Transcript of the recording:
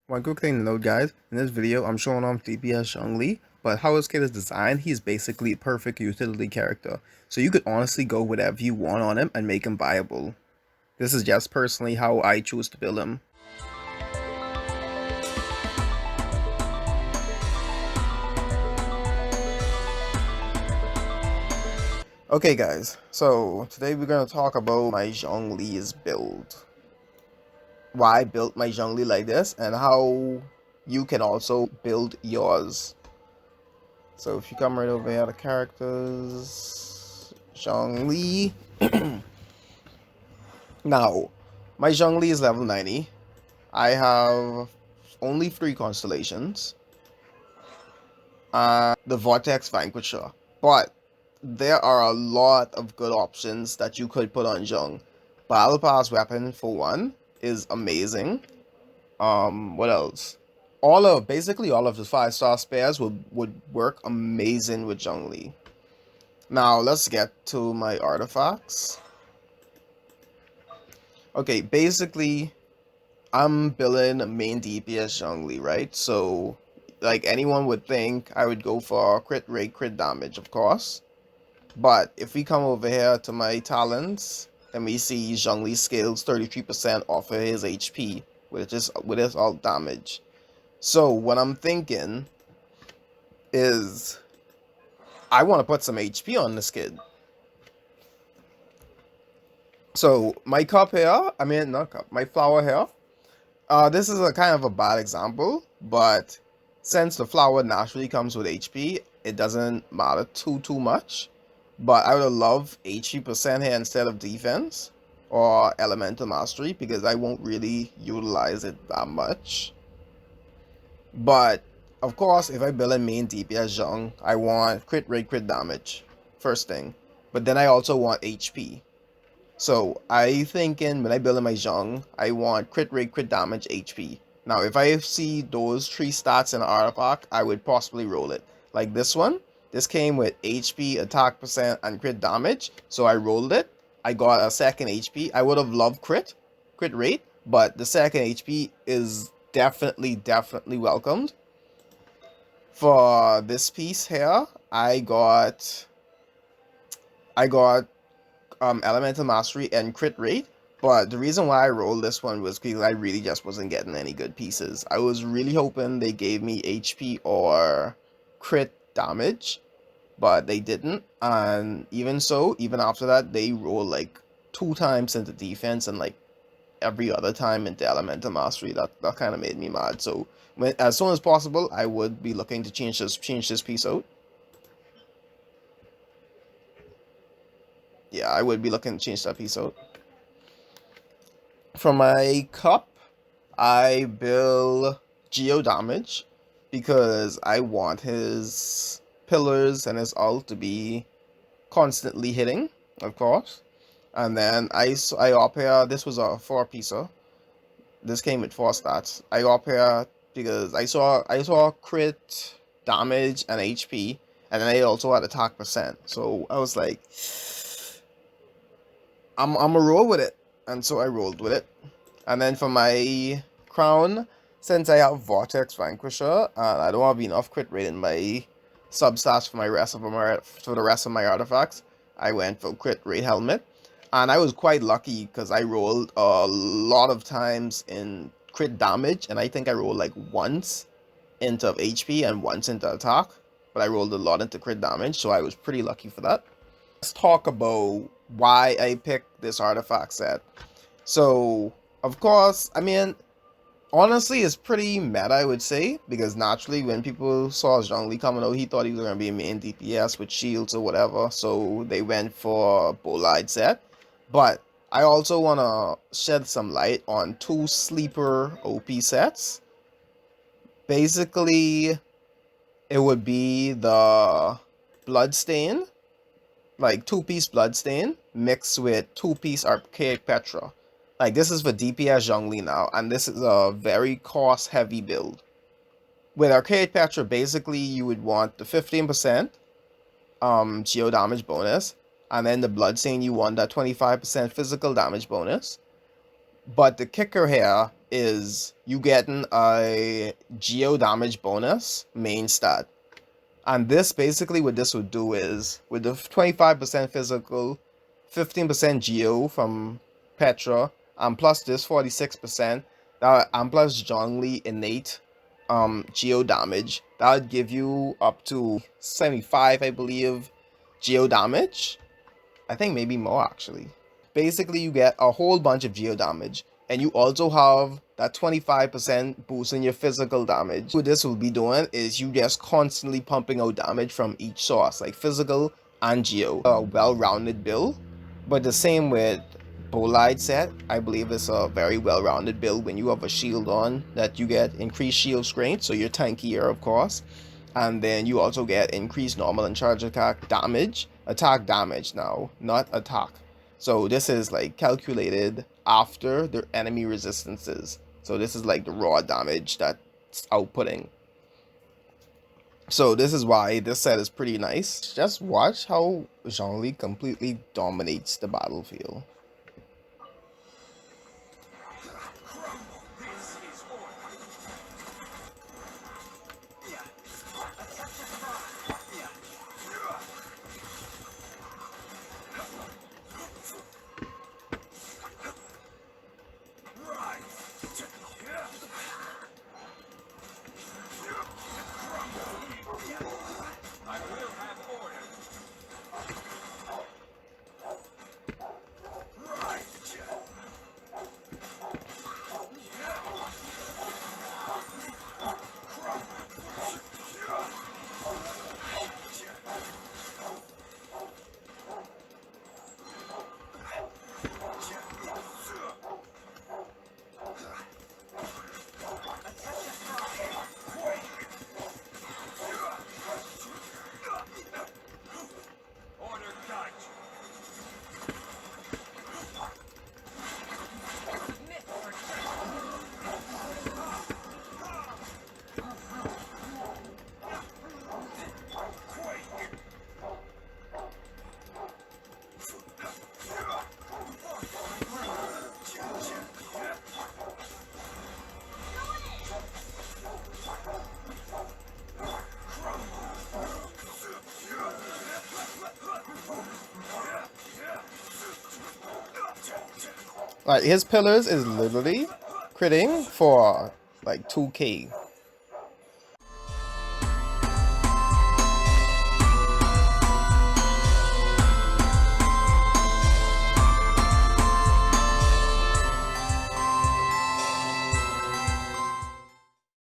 One quick thing to note, guys, in this video I'm showing off DPS Zhongli, but how his kit is designed, he's basically a perfect utility character. So you could honestly go whatever you want on him and make him viable. This is just personally how I choose to build him. Okay guys, so today we're going to talk about my Zhongli's build. Why I built my Zhongli like this and how you can also build yours. So if you come right over here to characters, Zhongli. Now, my Zhongli is level 90. I have only 3 constellations. The Vortex Vanquisher. But there are a lot of good options that you could put on Zhong. Battle Pass weapon for one is amazing. What else? Basically all of the 5-star spares would work amazing with Zhongli. Now let's get to my artifacts. Okay, basically I'm building main DPS Zhongli, right? So like anyone would think I would go for crit rate, crit damage, of course. But if we come over here to my talents, then we see Zhongli scales 33% off of his HP with his alt damage. So what I'm thinking is I want to put some HP on this kid. So my cup here, I mean not cup, my flower here. This is a kind of a bad example, but since the flower naturally comes with HP, it doesn't matter too much. But I would love 80% here instead of defense or elemental mastery because I won't really utilize it that much. But of course, if I build a main DPS Zhong, I want crit rate, crit damage, first thing. But then I also want HP. So I thinking when I build my Zhong, I want crit rate, crit damage, HP. Now if I see those 3 stats in an artifact, I would possibly roll it. Like this one. This came with HP, attack percent, and crit damage. So I rolled it. I got a second HP. I would have loved crit rate, but the second HP is definitely welcomed. For this piece here, I got elemental mastery and crit rate. But the reason why I rolled this one was because I really just wasn't getting any good pieces. I was really hoping they gave me HP or crit damage, but they didn't. And even so, even after that, they rolled like 2 times into defense and like every other time into elemental mastery. That kind of made me mad. So as soon as possible, I would be looking to change this piece out. Yeah, I would be looking to change that piece out. For my cup, I build geo damage because I want his pillars and his ult to be constantly hitting, of course. And then I up here, this was a 4-piecer. This came with 4 stats. I up here because I saw crit damage and HP, and then I also had attack percent. So I was like, I'm a roll with it, and so I rolled with it. And then for my crown, since I have Vortex Vanquisher, and I don't have enough crit rate in my substats for the rest of my artifacts, I went for crit rate helmet. And I was quite lucky because I rolled a lot of times in crit damage, and I think I rolled like once into HP and once into attack, but I rolled a lot into crit damage, so I was pretty lucky for that. Let's talk about why I picked this artifact set. So, of course, I mean, honestly, it's pretty meta, I would say, because naturally, when people saw Zhongli coming out, he thought he was going to be a main DPS with shields or whatever, so they went for a Bolide set. But I also want to shed some light on 2 sleeper OP sets. Basically, it would be the Bloodstain, like 2-piece Bloodstain, mixed with 2-piece Archaic Petra. Like, this is for DPS Zhongli now, and this is a very cost-heavy build. With Archaic Petra, basically, you would want the 15% geo damage bonus, and then the Bloodstain, you want that 25% physical damage bonus. But the kicker here is you getting a geo damage bonus main stat. And this basically what this would do is with the 25% physical, 15% geo from Petra, and plus this 46%, that and plus Zhongli innate geo damage, that would give you up to 75, I believe, geo damage. I think maybe more actually. Basically, you get a whole bunch of geo damage, and you also have that 25% boost in your physical damage. What this will be doing is you just constantly pumping out damage from each source, like physical and geo. A well-rounded build, but the same with Bolide set. I believe it's a very well-rounded build when you have a shield on that you get increased shield strength, so you're tankier of course. And then you also get increased normal and charge attack damage now, not attack. So this is like calculated after the enemy resistances. So this is like the raw damage that's outputting. So this is why this set is pretty nice. Just watch how Zhongli completely dominates the battlefield. Like his pillars is literally critting for like 2k.